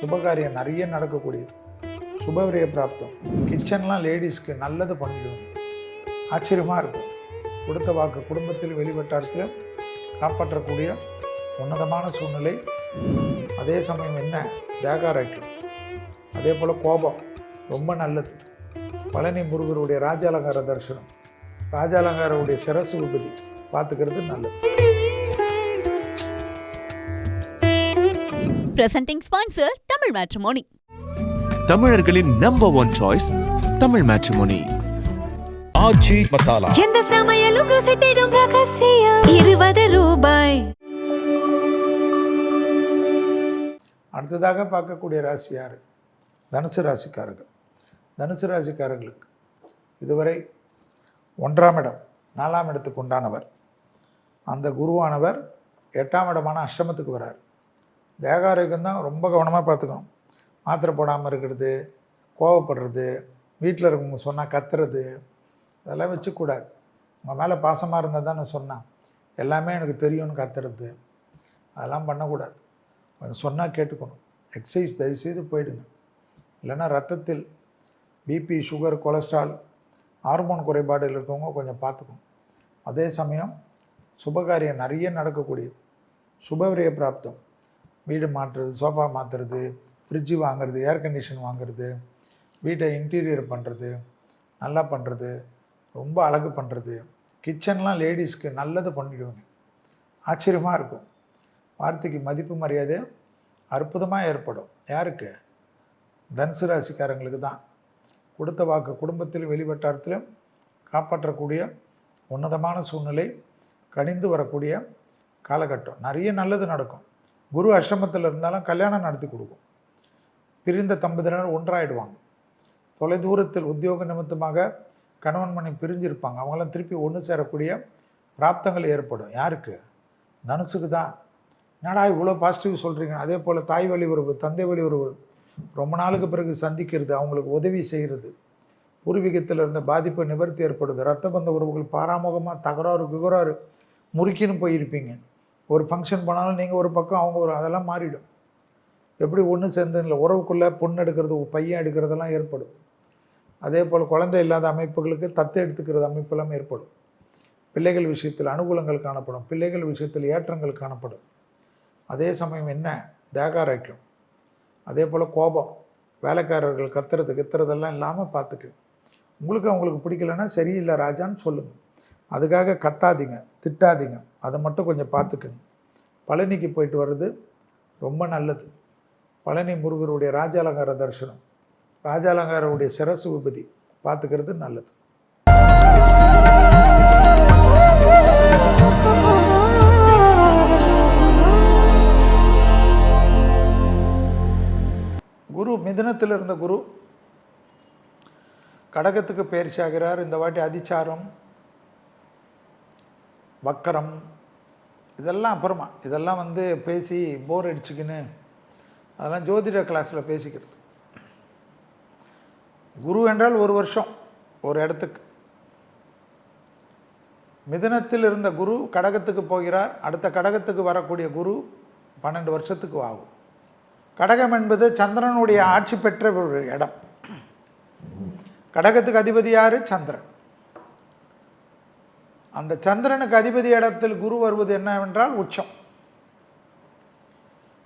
சுபகாரியம் நிறைய நடக்கக்கூடியது. சுபவிரய பிராப்தம். கிச்சன்லாம் லேடிஸ்க்கு நல்லது பண்ணிடுவோம். ஆச்சரியமாக இருக்கும். கொடுத்த வாக்கு குடும்பத்தில் வெளிவட்டாரத்தில் காப்பாற்றக்கூடிய உன்னதமான சூழ்நிலை. அதே சமயம் என்ன தேகாராய்க்கும். அதே போல் கோபம் ரொம்ப நல்லது. பழனி முருகருடைய ராஜாலங்கார தரிசனம், ராஜாலங்காரருடைய சிரசு விபதி பார்த்துக்கிறது நல்லது. Presenting sponsor Tamil Matrimony. தமிழர்களின் நம்பர் 1 சாய்ஸ் தமிழ் மேட்ரிமோனி. ஆச்சி மசாலா. எந்த சமையலும் ருசி தேடும் ரகசியம் 20 ரூபாய். அடுத்ததாக பார்க்கக்கூடிய ராசி யார்? தனுசு ராசிக்காரர்கள். தனுசு ராசிக்காரர்களுக்கு இதுவரை 1ஆம் இடம் 4ஆம் இடத்துக்கு உண்டானவர். அந்த குருவானவர் 8ஆம் இடமான அஷ்டமத்துக்கு வரார். தேகாரோக்கியம் தான் ரொம்ப கவனமாக பார்த்துக்கணும். மாத்திரை போடாமல் இருக்கிறது, கோவப்படுறது, வீட்டில் இருக்கவங்க சொன்னால் கத்துறது, அதெல்லாம் வச்சுக்கூடாது. உங்கள் மேலே பாசமாக இருந்தால் தான் நான் சொன்னேன், எல்லாமே எனக்கு தெரியும்னு கத்துறது, அதெல்லாம் பண்ணக்கூடாது. கொஞ்சம் சொன்னால் கேட்டுக்கணும். எக்ஸசைஸ் தயவுசெய்து போயிடுங்க. இல்லைன்னா ரத்தத்தில் பிபி, சுகர், கொலஸ்ட்ரால், ஹார்மோன் குறைபாடு இருக்கவங்க கொஞ்சம் பார்த்துக்கணும். அதே சமயம் சுபகாரியம் நிறைய நடக்கக்கூடியது. சுபவிரய பிராப்தம். வீடு மாற்றுறது, சோஃபா மாற்றுறது, ஃப்ரிட்ஜு வாங்குறது, ஏர் கண்டிஷன் வாங்குறது, வீட்டை இன்டீரியர் பண்ணுறது, நல்லா பண்ணுறது, ரொம்ப அழகு பண்ணுறது, கிச்சன்லாம் லேடிஸ்க்கு நல்லது பண்ணிவிடுவாங்க. ஆச்சரியமாக இருக்கும். வார்த்தைக்கு மதிப்பு மரியாதை அற்புதமாக ஏற்படும். யாருக்கு? தனுசு ராசிக்காரங்களுக்கு தான். கொடுத்த வாக்கு குடும்பத்தில் வெளிவட்டாரத்திலும் காப்பாற்றக்கூடிய உன்னதமான சூழ்நிலை, கனிந்து வரக்கூடிய காலகட்டம். நிறைய நல்லது நடக்கும். குரு அஷ்டமத்தில் இருந்தாலும் கல்யாணம் நடத்தி கொடுக்கும். பிரிந்த தம்பதியினர் ஒன்றாயிடுவாங்க. தொலைதூரத்தில் உத்தியோக நிமித்தமாக கணவன் மனைவி பிரிஞ்சிருப்பாங்க. அவங்களாம் திருப்பி ஒன்று சேரக்கூடிய பிராப்தங்கள் ஏற்படும். யாருக்கு? தனுசுக்கு தான். என்னடா இவ்வளோ பாசிட்டிவ் சொல்கிறீங்க? அதே போல் தாய் வழி உறவு, தந்தை வழி உறவு ரொம்ப நாளுக்கு பிறகு சந்திக்கிறது, அவங்களுக்கு உதவி செய்கிறது, பூர்வீகத்தில் இருந்த பாதிப்பு நிவர்த்தி ஏற்படுது. ரத்த பந்த உறவுகள் பாராமுகமாக தகராறு முறுக்கின்னு போயிருப்பீங்க. ஒரு ஃபங்க்ஷன் போனாலும் நீங்கள் ஒரு பக்கம், அவங்க ஒரு, அதெல்லாம் மாறிடும். எப்படி ஒன்று சேர்ந்து இல்லை, உறவுக்குள்ளே பொண்ணு எடுக்கிறது, பையன் எடுக்கிறதெல்லாம் ஏற்படும். அதே போல் குழந்தை இல்லாத அமைப்புகளுக்கு தத்து எடுத்துக்கிறது அமைப்பெல்லாம் ஏற்படும். பிள்ளைகள் விஷயத்தில் அனுகூலங்கள் காணப்படும். பிள்ளைகள் விஷயத்தில் ஏற்றங்கள் காணப்படும். அதே சமயம் என்ன தேகாராய்க்கும். அதே போல் கோபம். வேலைக்காரர்கள் கத்துறதெல்லாம் இல்லாமல் பார்த்துக்கு. அவங்களுக்கு பிடிக்கலன்னா சரியில்லை ராஜான்னு சொல்லுங்கள். அதுக்காக கத்தாதீங்க, திட்டாதீங்க. அதை மட்டும் கொஞ்சம் பார்த்துக்குங்க. பழனிக்கு போயிட்டு வர்றது ரொம்ப நல்லது. பழனி முருகருடைய ராஜாலங்கார தரிசனம், ராஜாலங்காரருடைய சிரசு விபதி பார்த்துக்கிறது நல்லது. குரு மிதுனத்தில் இருந்த குரு கடகத்துக்கு பயிற்சி ஆகிறார். இந்த வாட்டி அதிச்சாரம், வக்கரம், இதெல்லாம் அப்புறமா. இதெல்லாம் பேசி போர் அடிச்சுக்கின்னு அதெல்லாம் ஜோதிட கிளாஸில் பேசிக்கிறது. குரு என்றால் ஒரு வருஷம் ஒரு இடத்துக்கு. மிதுனத்தில் இருந்த குரு கடகத்துக்கு போகிறார். அடுத்த கடகத்துக்கு வரக்கூடிய குரு 12 வருஷத்துக்கு ஆகும். கடகம் என்பது சந்திரனுடைய ஆட்சி பெற்ற ஒரு இடம். கடகத்துக்கு அதிபதி யார்? சந்திரன். அந்த சந்திரனுக்கு அதிபதி இடத்தில் குரு வருவது என்னவென்றால் உச்சம்.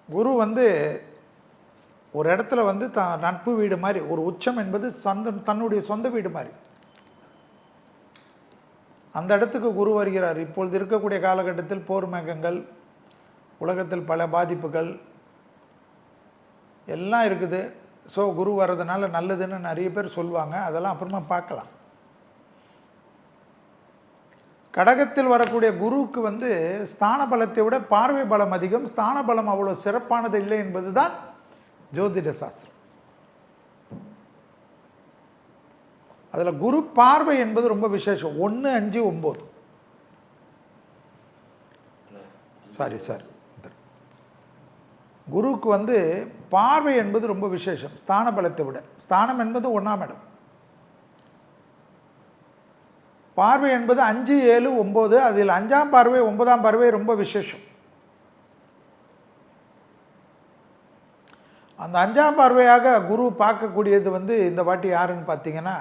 குரு ஒரு இடத்துல நட்பு வீடு மாதிரி. ஒரு உச்சம் என்பது தன்னுடைய சொந்த வீடு மாதிரி. அந்த இடத்துக்கு குரு வருகிறார். இப்பொழுது இருக்கக்கூடிய காலகட்டத்தில் போர் மேகங்கள், உலகத்தில் பல பாதிப்புகள் எல்லாம் இருக்குது. ஸோ குரு வர்றதுனால நல்லதுன்னு நிறைய பேர் சொல்லுவாங்க. அதெல்லாம் அப்புறமா பார்க்கலாம். கடகத்தில் வரக்கூடிய குருவுக்கு ஸ்தான பலத்தை விட பார்வை பலம் அதிகம். ஸ்தான பலம் அவ்வளோ சிறப்பானது இல்லை என்பது தான் ஜோதிட சாஸ்திரம். அதில் குரு பார்வை என்பது ரொம்ப விசேஷம். 1, 5, 9 சாரி குருவுக்கு பார்வை என்பது ரொம்ப விசேஷம் ஸ்தான பலத்தை விட. ஸ்தானம் என்பது 1ஆம் இடம். பார்வை என்பது 5, 7, 9. அதில் 5ஆம் பார்வை 9ஆம் பார்வை ரொம்ப விசேஷம். அந்த 5ஆம் பார்வையாக குரு பார்க்கக்கூடியது வந்து இந்த வாட்டி யாருன்னு பார்த்தீங்கன்னா,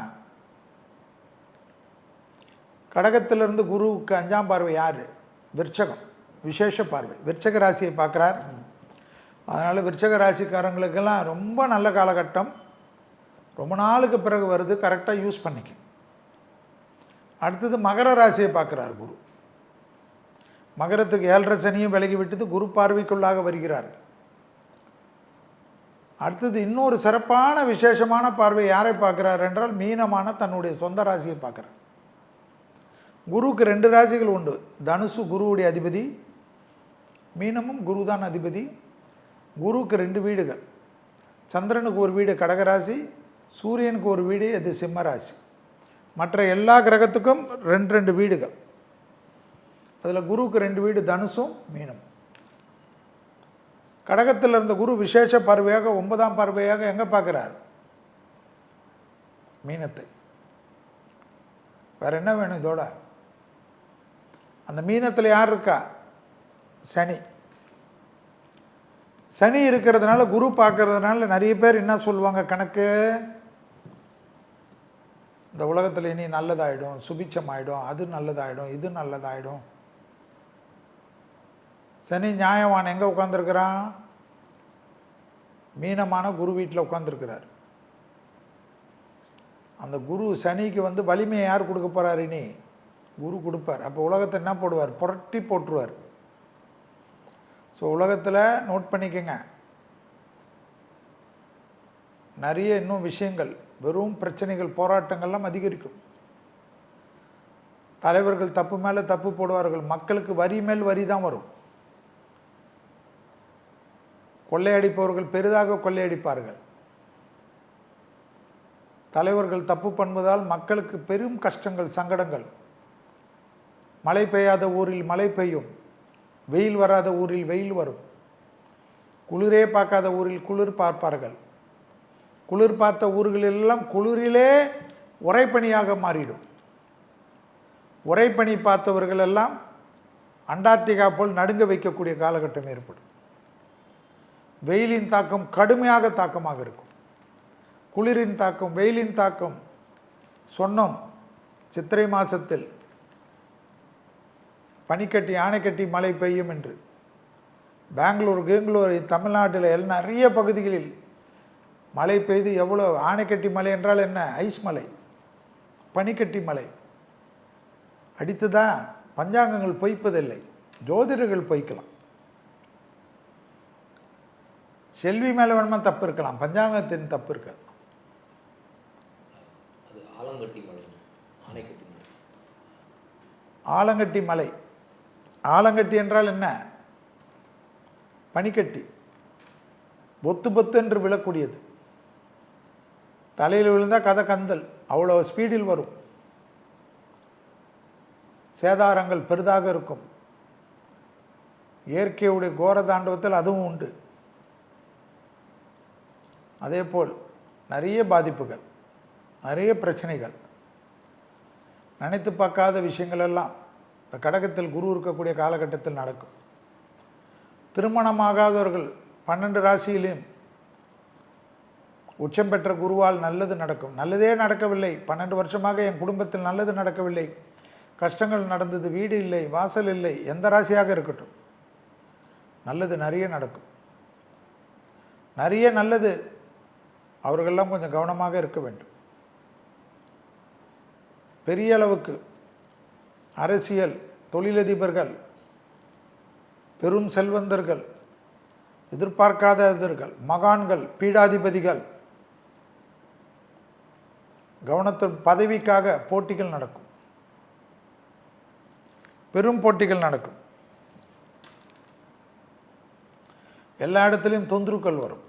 கடகத்திலிருந்து குருவுக்கு 5ஆம் பார்வை யார்? விருச்சகம், விசேஷ பார்வை. விருச்சக ராசியை பார்க்குறார். அதனால் விருச்சக ராசிக்காரங்களுக்கெல்லாம் ரொம்ப நல்ல காலகட்டம். ரொம்ப நாளுக்கு பிறகு வருது, கரெக்டாக யூஸ் பண்ணிக்க. அடுத்தது மகர ராசியை பார்க்குறார் குரு. மகரத்துக்கு 7.5 சனியும் விலகி விட்டது, குரு பார்வைக்குள்ளாக வருகிறார். அடுத்தது இன்னொரு சிறப்பான விசேஷமான பார்வை யாரை பார்க்குறார் என்றால், மீனமான தன்னுடைய சொந்த ராசியை பார்க்குறார். குருவுக்கு 2 ராசிகள் உண்டு. தனுசு குருவுடைய அதிபதி, மீனமும் குரு தான் அதிபதி. குருவுக்கு 2 வீடுகள். சந்திரனுக்கு ஒரு வீடு கடகராசி, சூரியனுக்கு ஒரு வீடு அது சிம்ம ராசி. மற்ற எல்லா கிரகத்துக்கும் 2 வீடுகள். அதில் குருவுக்கு 2 வீடு தனுசும் மீனம். கடகத்தில் இருந்த குரு விசேஷ பார்வையாக 9ஆம் பார்வையாக எங்கே பார்க்குறார்? மீனத்தை. வேற என்ன வேணும் இதோட? அந்த மீனத்தில் யார் இருக்கா? சனி. சனி இருக்கிறதுனால, குரு பார்க்கறதுனால நிறைய பேர் என்ன சொல்லுவாங்க கணக்கு, இந்த உலகத்தில் இனி நல்லதாயிடும், சுபிச்சமாயிடும், அது நல்லதாயிடும், இது நல்லதாயிடும். சனி நியாயவான் எங்கே உட்காந்துருக்கிறான்? மீனமான குரு வீட்டில் உட்காந்துருக்கிறார். அந்த குரு சனிக்கு வந்து வலிமையை யார் கொடுக்க போகிறார்? இனி குரு கொடுப்பார். அப்போ உலகத்தை என்ன போடுவார்? புரட்டி போட்டுருவார். ஸோ உலகத்தில் நோட் பண்ணிக்கங்க, நிறைய இன்னும் விஷயங்கள், வெறும் பிரச்சனைகள், போராட்டங்கள்லாம் அதிகரிக்கும். தலைவர்கள் தப்பு மேலே தப்பு போடுவார்கள். மக்களுக்கு வரி மேல் வரி தான் வரும். கொள்ளையடிப்பவர்கள் பெரிதாக கொள்ளையடிப்பார்கள். தலைவர்கள் தப்பு பண்ணுவதால் மக்களுக்கு பெரும் கஷ்டங்கள், சங்கடங்கள். மழை பெய்யாத ஊரில் மழை பெய்யும், வெயில் வராத ஊரில் வெயில் வரும். குளிரே பார்க்காத ஊரில் குளிர் பார்ப்பார்கள். குளிர் பார்த்த ஊர்களெல்லாம் குளிரிலே உறைபனியாக மாறிடும். உறைபனி பார்த்தவர்கள் எல்லாம் அண்டார்டிகா போல் நடுங்க வைக்கக்கூடிய காலகட்டம் ஏற்படும். வெயிலின் தாக்கம் கடுமையாக தாக்கமாக இருக்கும். குளிரின் தாக்கம், வெயிலின் தாக்கம். சொன்னோம் சித்திரை மாதத்தில் பனிக்கட்டி ஆணைக்கட்டி மழை பெய்யும் என்று. பெங்களூர் தமிழ்நாட்டில் நிறைய பகுதிகளில் மழை பெய்து எவ்வளோ. ஆணைக்கட்டி மலை என்றால் என்ன? ஐஸ் மலை, பனிக்கட்டி மலை அடித்துதான். பஞ்சாங்கங்கள் பொய்ப்பதில்லை, ஜோதிடர்கள் பொய்க்கலாம். செல்வி மேலே வேணுமா தப்பு இருக்கலாம், பஞ்சாங்கத்தின் தப்பு இருக்காது. ஆலங்கட்டி மலை. ஆலங்கட்டி என்றால் என்ன? பனிக்கட்டி, பொத்து பொத்து என்று விழக்கூடியது. தலையில் விழுந்தால் கதை கந்தல், அவ்வளோ ஸ்பீடில் வரும். சேதாரங்கள் பெரிதாக இருக்கும். இயற்கையுடைய கோர தாண்டவத்தில் அதுவும் உண்டு. அதே போல் நிறைய பாதிப்புகள், நிறைய பிரச்சனைகள், நினைத்து பார்க்காத விஷயங்கள் எல்லாம் இந்த கடகத்தில் குரு இருக்கக்கூடிய காலகட்டத்தில் நடக்கும். திருமணமாகாதவர்கள் 12 ராசியிலும் உச்சம் பெற்ற குருவால் நல்லது நடக்கும். நல்லதே நடக்கவில்லை, 12 வருஷமாக என் குடும்பத்தில் நல்லது நடக்கவில்லை, கஷ்டங்கள் நடந்தது, வீடு இல்லை, வாசல் இல்லை, எந்த ராசியாக இருக்கட்டும், நல்லது நிறைய நடக்கும். நிறைய நல்லது. அவர்களெல்லாம் கொஞ்சம் கவனமாக இருக்க வேண்டும். பெரிய அளவுக்கு அரசியல், தொழிலதிபர்கள், பெரும் செல்வந்தர்கள், எதிர்பார்க்காதவர்கள், மகான்கள், பீடாதிபதிகள், கவனத்தின் பதவிக்காக போட்டிகள் நடக்கும். பெரும் போட்டிகள் நடக்கும். எல்லா இடத்துலையும் தொந்தரவுகள் வரும்,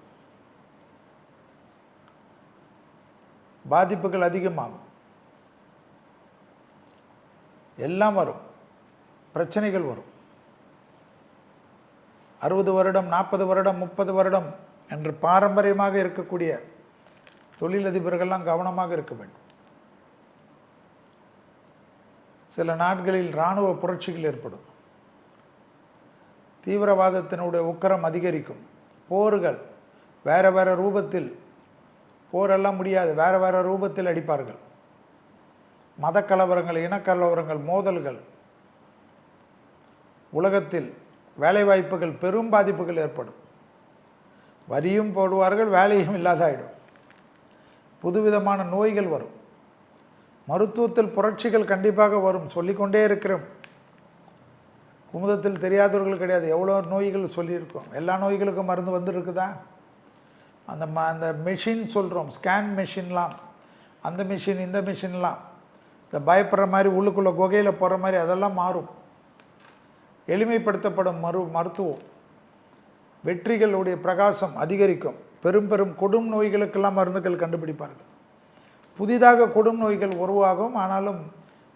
பாதிப்புகள் அதிகமாகும், எல்லாம் வரும், பிரச்சனைகள் வரும். 60 வருடம், 40 வருடம், 30 வருடம் என்று பாரம்பரியமாக இருக்கக்கூடிய தொழிலதிபர்கள்லாம் கவனமாக இருக்க வேண்டும். சில நாட்களில் இராணுவ புரட்சிகள் ஏற்படும். தீவிரவாதத்தினுடைய உக்கரம் அதிகரிக்கும். போர்கள், வேறு வேறு ரூபத்தில், போரெல்லாம் முடியாது, வேறு வேறு ரூபத்தில் அடிப்பார்கள். மதக்கலவரங்கள், இனக்கலவரங்கள், மோதல்கள், உலகத்தில் வேலைவாய்ப்புகள், பெரும் பாதிப்புகள் ஏற்படும். வரியும் போடுவார்கள், வேலையும் இல்லாதாயிடும். புதுவிதமான நோய்கள் வரும். மருத்துவத்தில் புரட்சிகள் கண்டிப்பாக வரும். சொல்லிக்கொண்டே இருக்கிறோம். குமுதத்தில் தெரியாதவர்கள் கிடையாது. எவ்வளோ நோய்கள் சொல்லியிருக்கோம். எல்லா நோய்களுக்கும் மருந்து வந்துருக்குதா? அந்த மெஷின் சொல்கிறோம், ஸ்கேன் மெஷின்லாம், அந்த மிஷின் இந்த மிஷின்லாம், இந்த பயப்படுற மாதிரி உள்ளுக்குள்ளே குகையில் போகிற மாதிரி அதெல்லாம் மாறும். எளிமைப்படுத்தப்படும் மருத்துவம், வெற்றிகளுடைய பிரகாசம் அதிகரிக்கும். பெரும் பெரும் கொடும் நோய்களுக்கெல்லாம் மருந்துகள் கண்டுபிடிப்பார்கள். புதிதாக கொடும் நோய்கள் உருவாகும். ஆனாலும்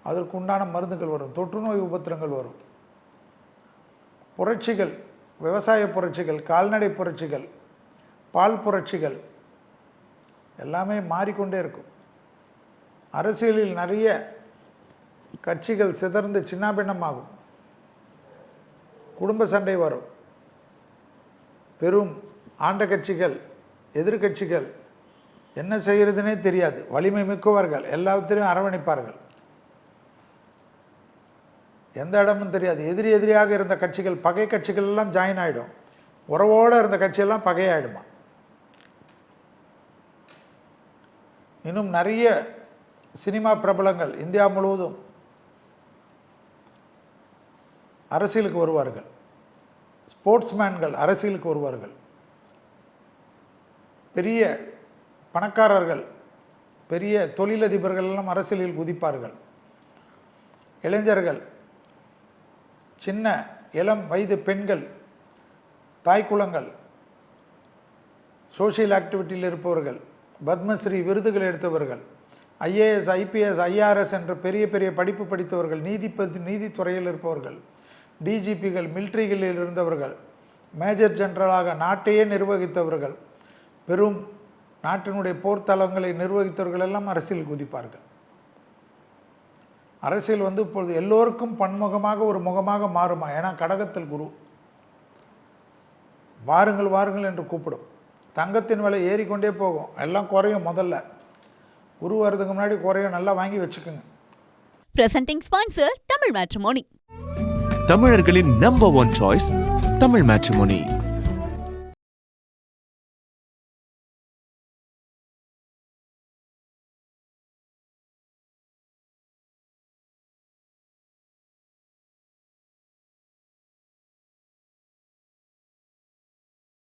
அதற்கு உண்டான மருந்துகள் வரும். தொற்று நோய் உபத்திரங்கள் வரும். புரட்சிகள், விவசாய புரட்சிகள், கால்நடை புரட்சிகள், பால் புரட்சிகள் எல்லாமே மாறிக்கொண்டே இருக்கும். அரசியலில் நிறைய கட்சிகள் சிதறந்து சின்னாபின்னமாகும். குடும்ப சண்டை வரும். பெரும் ஆண்ட கட்சிகள், எதிர்கட்சிகள் என்ன செய்கிறதுனே தெரியாது. வலிமை மிக்கவர்கள் எல்லாத்திலையும் அரவணைப்பார்கள். எந்த இடமும் தெரியாது. எதிரியாக இருந்த கட்சிகள், பகை கட்சிகள் எல்லாம் ஜாயின் ஆகிடும். உறவோடு இருந்த கட்சியெல்லாம் பகையாயிடுமா. இன்னும் நிறைய சினிமா பிரபலங்கள் இந்தியா முழுவதும் அரசியலுக்கு வருவார்கள். ஸ்போர்ட்ஸ்மேன்கள் அரசியலுக்கு வருவார்கள். பெரிய பணக்காரர்கள், பெரிய தொழிலதிபர்கள் எல்லாம் அரசியலில் குதிப்பார்கள். இளைஞர்கள், சின்ன இளம் வயது பெண்கள், தாய்க்குளங்கள், சோஷியல் ஆக்டிவிட்டியில் இருப்பவர்கள், பத்மஸ்ரீ விருதுகள் எடுத்தவர்கள், ஐஏஎஸ், ஐபிஎஸ், ஐஆர்எஸ் என்ற பெரிய பெரிய படிப்பு படித்தவர்கள், நீதித்துறையில் இருப்பவர்கள், டிஜிபிகள், மிலிட்ரிகளில் இருந்தவர்கள், மேஜர் ஜெனரலாக நாட்டையே நிர்வகித்தவர்கள், பெரும் நாட்டினுடைய போர்த்தளங்களை நிர்வகித்தவர்கள் எல்லாம் அரசியல் குதிப்பார்கள். அரசியல் இப்பொழுது எல்லோருக்கும் பன்முகமாக ஒரு முகமாக மாறுமா. ஏன்னா கடகத்தில் குரு. வாருங்கள் வாருங்கள் என்று கூப்பிடும். தங்கத்தின் விலை ஏறிக்கொண்டே போகும். எல்லாம் குறையும். முதல்ல குரு வர்றதுக்கு முன்னாடி குறையும். நல்லா வாங்கி வச்சுக்கோங்க. Presenting sponsor, Tamil Matrimony. தமிழர்களின் number one choice Tamil matrimony.